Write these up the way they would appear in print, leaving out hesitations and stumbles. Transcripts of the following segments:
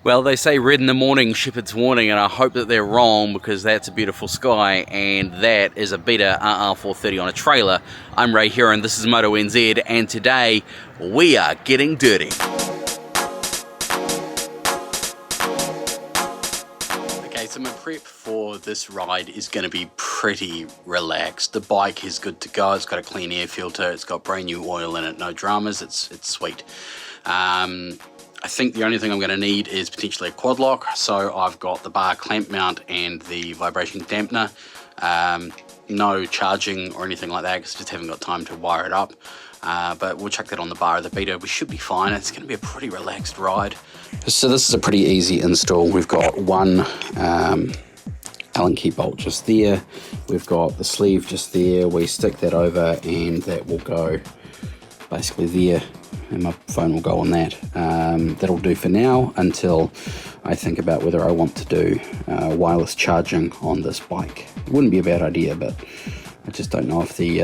Well, they say red in the morning, shepherd's warning, and I hope that they're wrong because that's a beautiful sky, and that is a Beta RR430 on a trailer. I'm Ray here, and this is MotoNZ, and today we are getting dirty. Okay, so my prep for this ride is going to be pretty relaxed. The bike is good to go. It's got a clean air filter. It's got brand new oil in it. No dramas. It's sweet. I think the only thing I'm going to need is potentially a Quadlock. So I've got the bar clamp mount and the vibration dampener. No charging or anything like that because I just haven't got time to wire it up. But we'll chuck that on the bar of the Beta. We should be fine. It's going to be a pretty relaxed ride. So this is a pretty easy install. We've got one Allen key bolt just there. We've got the sleeve just there. We stick that over and that will go basically there, and my phone will go on that. That'll do for now until I think about whether I want to do wireless charging on this bike. It wouldn't be a bad idea, but I just don't know if the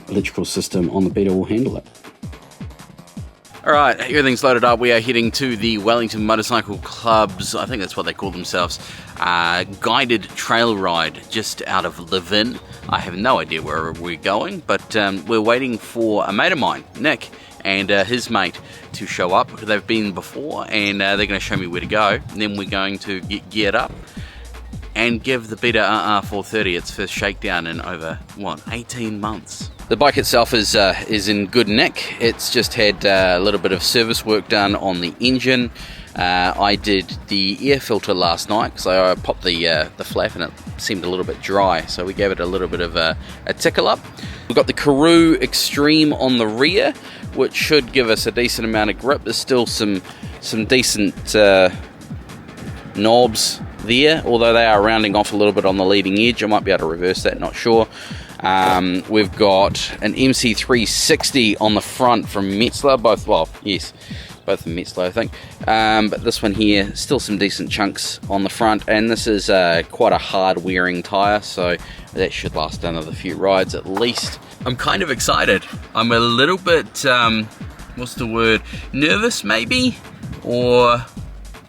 electrical system on the Beta will handle it. Alright, everything's loaded up. We are heading to the Wellington Motorcycle Club's, I think that's what they call themselves, guided trail ride just out of Levin. I have no idea where we're going, but we're waiting for a mate of mine, Nick, and his mate to show up. They've been before, and they're going to show me where to go. And then we're going to get geared up and give the Beta RR430 its first shakedown in over, 18 months. The bike itself is in good nick. It's just had a little bit of service work done on the engine. I did the air filter last night, so I popped the flap and it seemed a little bit dry, so we gave it a little bit of a tickle up. We've got the Karoo Extreme on the rear, which should give us a decent amount of grip. There's still some decent knobs there, although they are rounding off a little bit on the leading edge. I might be able to reverse that, not sure. We've got an MC360 on the front from Metzler, both from Metzler, I think. But this one here, still some decent chunks on the front, and this is quite a hard wearing tyre, so that should last another few rides at least. I'm kind of excited. I'm a little bit, nervous maybe, or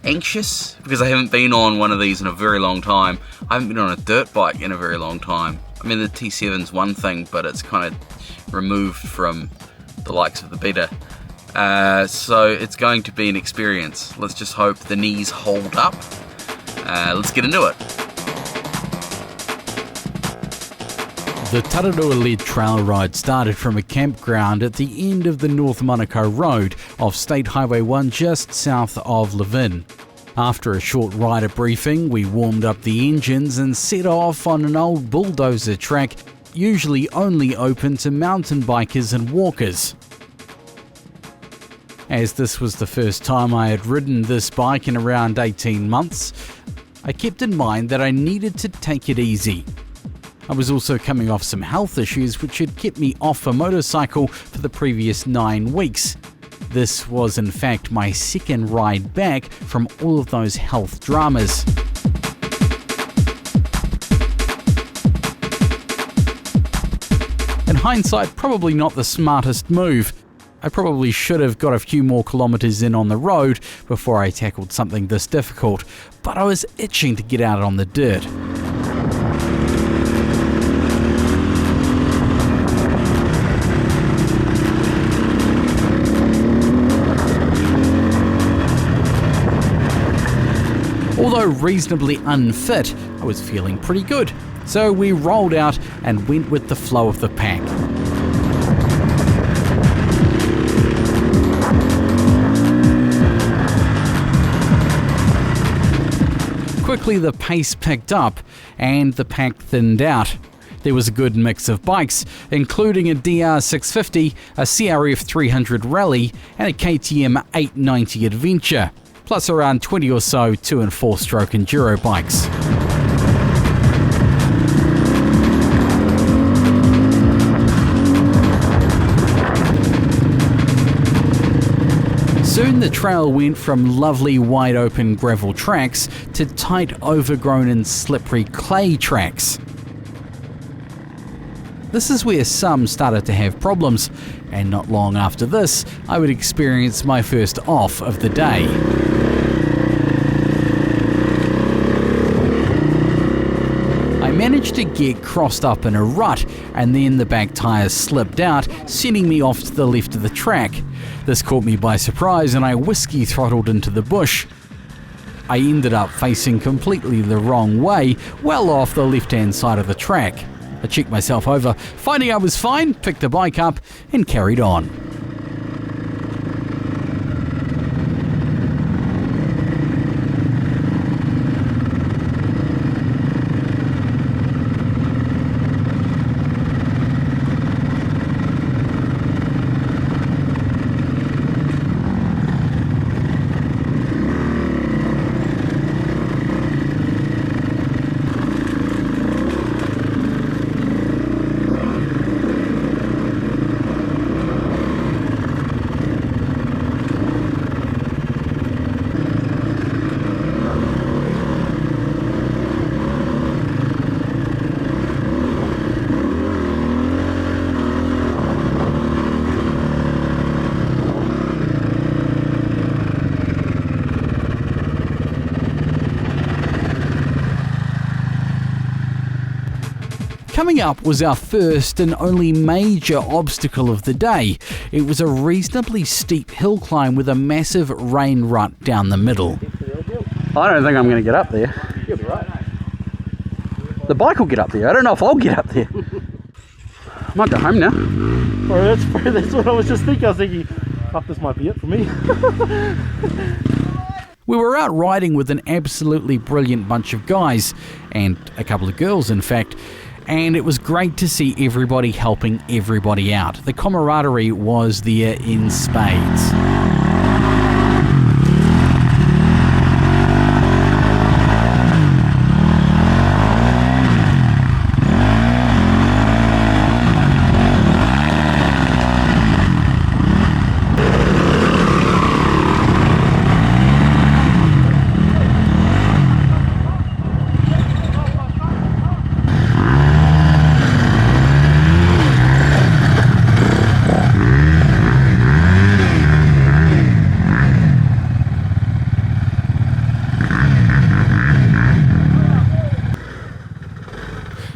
anxious, because I haven't been on one of these in a very long time. I haven't been on a dirt bike in a very long time. I mean, the T7's one thing, but it's kind of removed from the likes of the Beta. So it's going to be an experience. Let's just hope the knees hold up. Let's get into it. The Tararua-led trail ride started from a campground at the end of the North Manukau Road off State Highway 1 just south of Levin. After a short rider briefing, we warmed up the engines and set off on an old bulldozer track, usually only open to mountain bikers and walkers. As this was the first time I had ridden this bike in around 18 months, I kept in mind that I needed to take it easy. I was also coming off some health issues which had kept me off a motorcycle for the previous 9 weeks. This was in fact my second ride back from all of those health dramas. In hindsight, probably not the smartest move. I probably should have got a few more kilometers in on the road before I tackled something this difficult, but I was itching to get out on the dirt. Although reasonably unfit, I was feeling pretty good, so we rolled out and went with the flow of the pack. Quickly the pace picked up and the pack thinned out. There was a good mix of bikes, including a DR650, a CRF 300 Rally and a KTM 890 Adventure, plus around 20 or so 2- and 4-stroke enduro bikes. Soon the trail went from lovely wide open gravel tracks to tight overgrown and slippery clay tracks. This is where some started to have problems, and not long after this, I would experience my first off of the day. managed to get crossed up in a rut, and then the back tyres slipped out, sending me off to the left of the track. This caught me by surprise and I whiskey throttled into the bush. I ended up facing completely the wrong way, well off the left-hand side of the track. I checked myself over, finding I was fine, picked the bike up and carried on. Coming up was our first and only major obstacle of the day. It was a reasonably steep hill climb with a massive rain rut down the middle. I don't think I'm going to get up there. You'll be right. The bike will get up there. I don't know if I'll get up there. I might go home now. Well, that's what I was just thinking. I was thinking, fuck, this might be it for me. We were out riding with an absolutely brilliant bunch of guys, and a couple of girls in fact, and it was great to see everybody helping everybody out. The camaraderie was there in spades.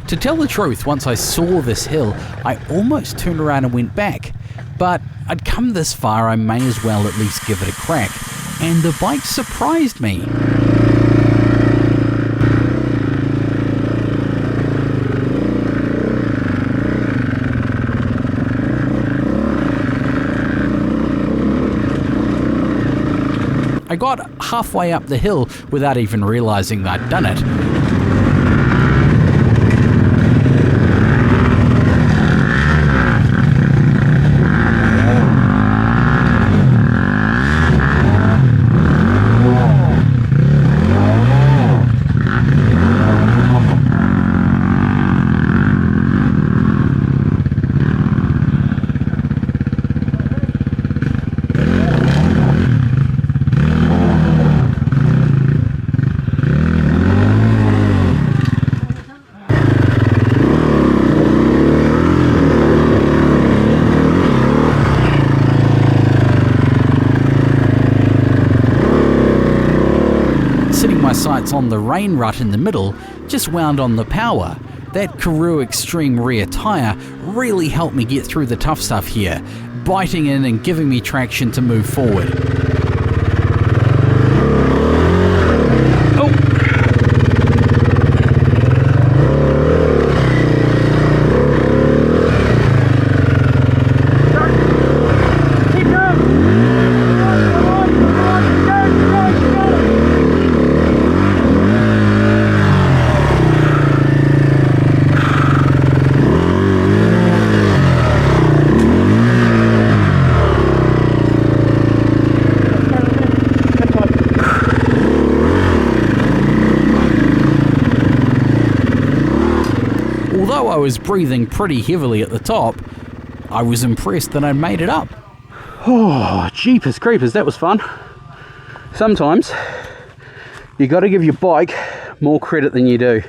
To tell the truth, once I saw this hill, I almost turned around and went back. But I'd come this far, I may as well at least give it a crack. And the bike surprised me. I got halfway up the hill without even realizing I'd done it. My sights on the rain rut in the middle, just wound on the power. That Karoo Extreme rear tyre really helped me get through the tough stuff here, biting in and giving me traction to move forward. Although I was breathing pretty heavily at the top, I was impressed that I made it up. Oh, jeepers creepers, that was fun. Sometimes you got to give your bike more credit than you do.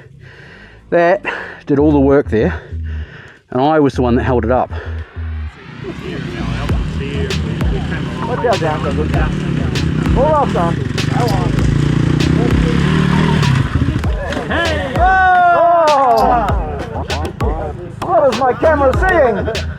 That did all the work there, and I was the one that held it up. What goes down? Pull off, son. Hey! Oh! camera seeing?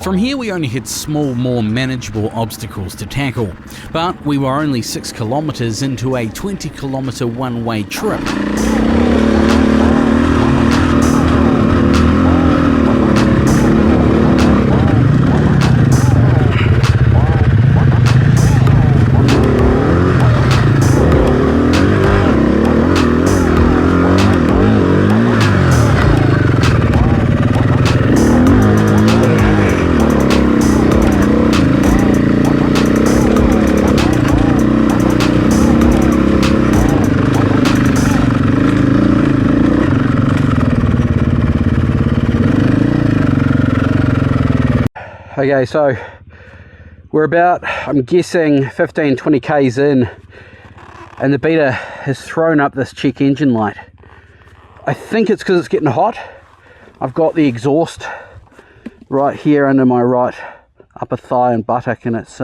From here we only had small, more manageable obstacles to tackle, but we were only 6 kilometres into a 20-kilometre one-way trip. Okay, so we're about, I'm guessing, 15-20 k's in, and the beta has thrown up this check engine light. I think it's because it's getting hot. I've got the exhaust right here under my right upper thigh and buttock, and it's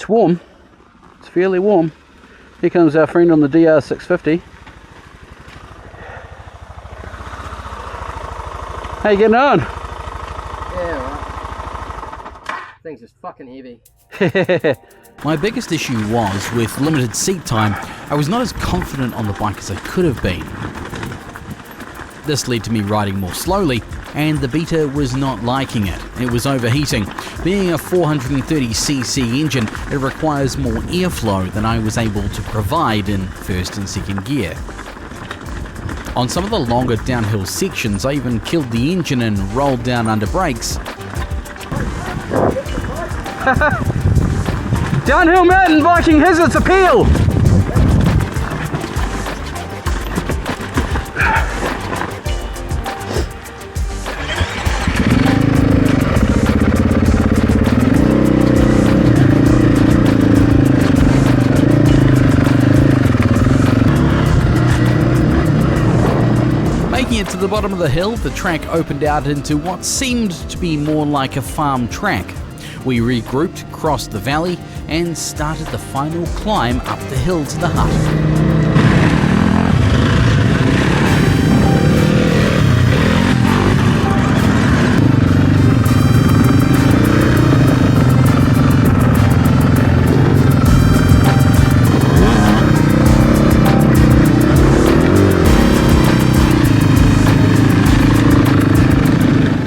warm. It's fairly warm. Here comes our friend on the DR650. How you getting on? Yeah, right. Thing's just fucking heavy. My biggest issue was, with limited seat time, I was not as confident on the bike as I could have been. This led to me riding more slowly, and the Beta was not liking it. It was overheating. Being a 430cc engine, it requires more airflow than I was able to provide in first and second gear. On some of the longer downhill sections, I even killed the engine and rolled down under brakes. Downhill mountain biking has its appeal! Making it to the bottom of the hill, the track opened out into what seemed to be more like a farm track. We regrouped, crossed the valley, and started the final climb up the hill to the hut.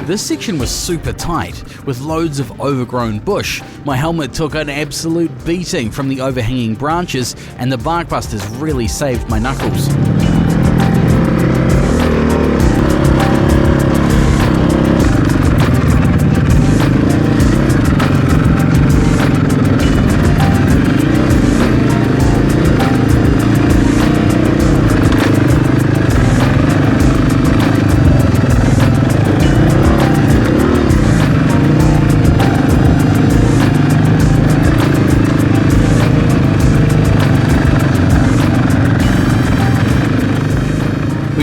This section was super tight, with loads of overgrown bush. My helmet took an absolute beating from the overhanging branches, and the bark busters really saved my knuckles.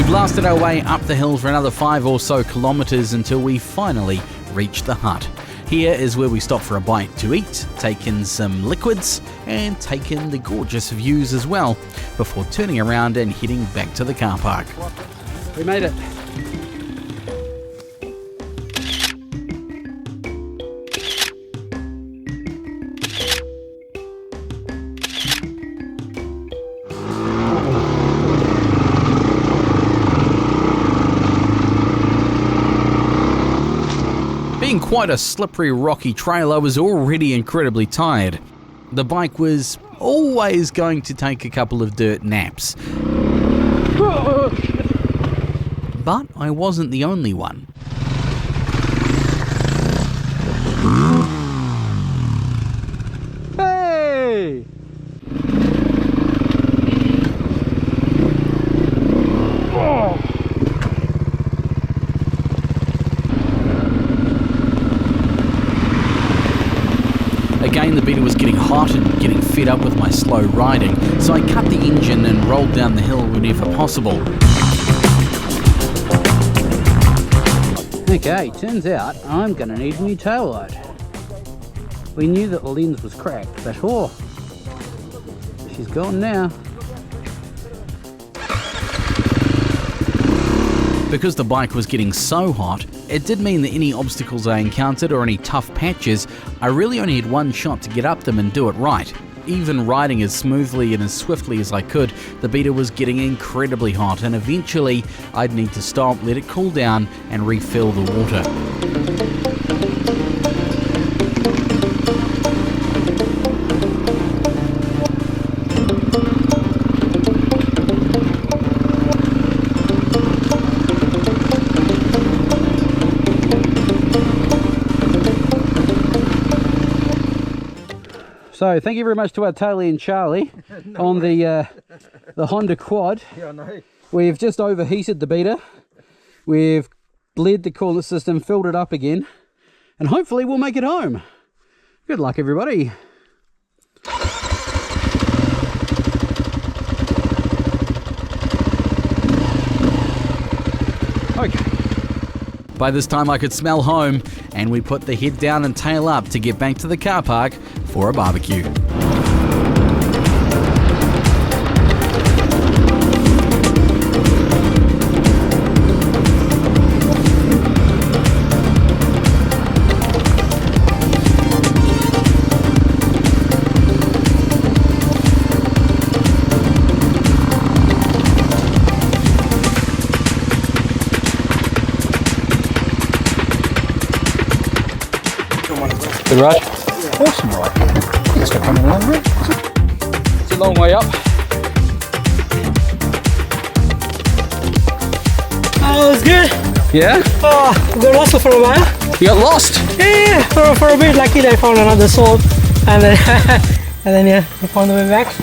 Blasted our way up the hill for another 5 or so kilometres until we finally reached the hut. Here is where we stop for a bite to eat, take in some liquids, and take in the gorgeous views as well, before turning around and heading back to the car park. We made it. Being quite a slippery, rocky trail, I was already incredibly tired. The bike was always going to take a couple of dirt naps. But I wasn't the only one. Hey! Oh. Again, the Beta was getting hot and getting fed up with my slow riding, so I cut the engine and rolled down the hill whenever possible. Okay, turns out I'm going to need a new tail light. We knew that the lens was cracked, but oh, she's gone now. Because the bike was getting so hot, it did mean that any obstacles I encountered or any tough patches, I really only had one shot to get up them and do it right. Even riding as smoothly and as swiftly as I could, the Beta was getting incredibly hot, and eventually I'd need to stop, let it cool down and refill the water. So thank you very much to our Tailey and Charlie on the Honda Quad. Yeah, I know. We've just overheated the Beta. We've bled the coolant system, filled it up again, and hopefully we'll make it home. Good luck, everybody. Okay. By this time I could smell home, and we put the head down and tail up to get back to the car park for a barbecue. Good ride? Awesome ride. Thanks for coming along, Rick. It's a long way up. Oh, it was good. Yeah? Oh, I got lost for a while. You got lost? Yeah, for a bit. Luckily, I found another sword, and then yeah, I found the way back.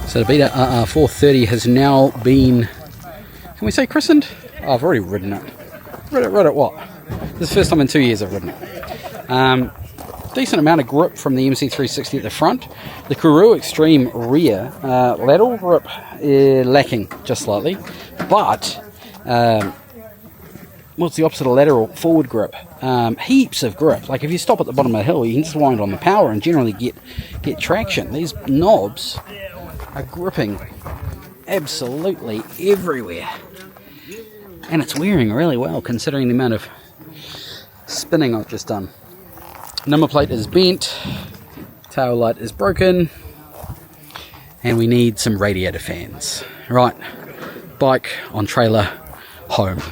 So the Beta RR430 has now been, can we say christened? Oh, I've already ridden it. Rid it what? This is the first time in 2 years I've ridden it. Decent amount of grip from the MC360 at the front. The Kriega Extreme rear, lateral grip lacking just slightly, but what's the opposite of lateral? Forward grip. Heaps of grip. Like if you stop at the bottom of the hill, you can just wind on the power and generally get traction. These knobs are gripping absolutely everywhere, and it's wearing really well considering the amount of spinning I've just done. Number plate is bent, tail light is broken, and we need some radiator fans. Right, bike on trailer, home.